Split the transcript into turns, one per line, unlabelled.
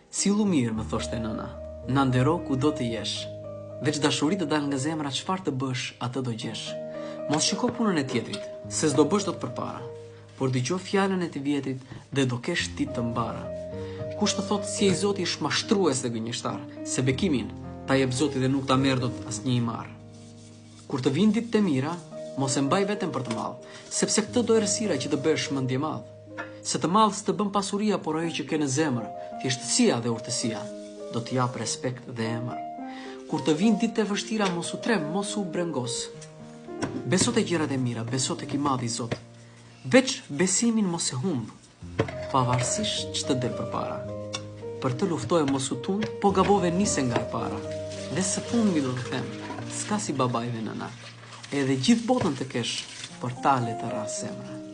Sillu mirë, më thoshte nëna, na ndero ku do të jesh. Veç dashuri të dal nga zemra, çfarë të bësh, atë do gjesh. Mos shiko punën e tjetrit, se s'do bësh dot përpara, por dëgjoj fjalën e të vjetrit dhe do kesh ti të mbara. Kush të thotë si e Zoti është mashtrues dhe gënjeshtar, se bekimin ta jep Zoti dhe nuk ta merr dot asnjë i marr. Kur të vinë ditët e mira, mos e mbaj veten për të madh, sepse këtë do errësira që të bësh mendje madh. Se të madh s'të bën pasuria, por ajo që ke në zemër, thjeshtësia dhe urtësia, do të jap respekt dhe emër. Kur të vinë ditët e vështira, mos u trem, mos u brengos. Beso te gjërat e mira, beso tek i madhi Zot. Veç besimin mos e humb, pavarësisht ç'të del përpara. Për të luftoje mos u tund, po gabove nise nga e para. Dhe së fundmi do të them, s'ka si babai dhe nëna. Edhe gjithë botën të kesh, për tale të rrasë zemra.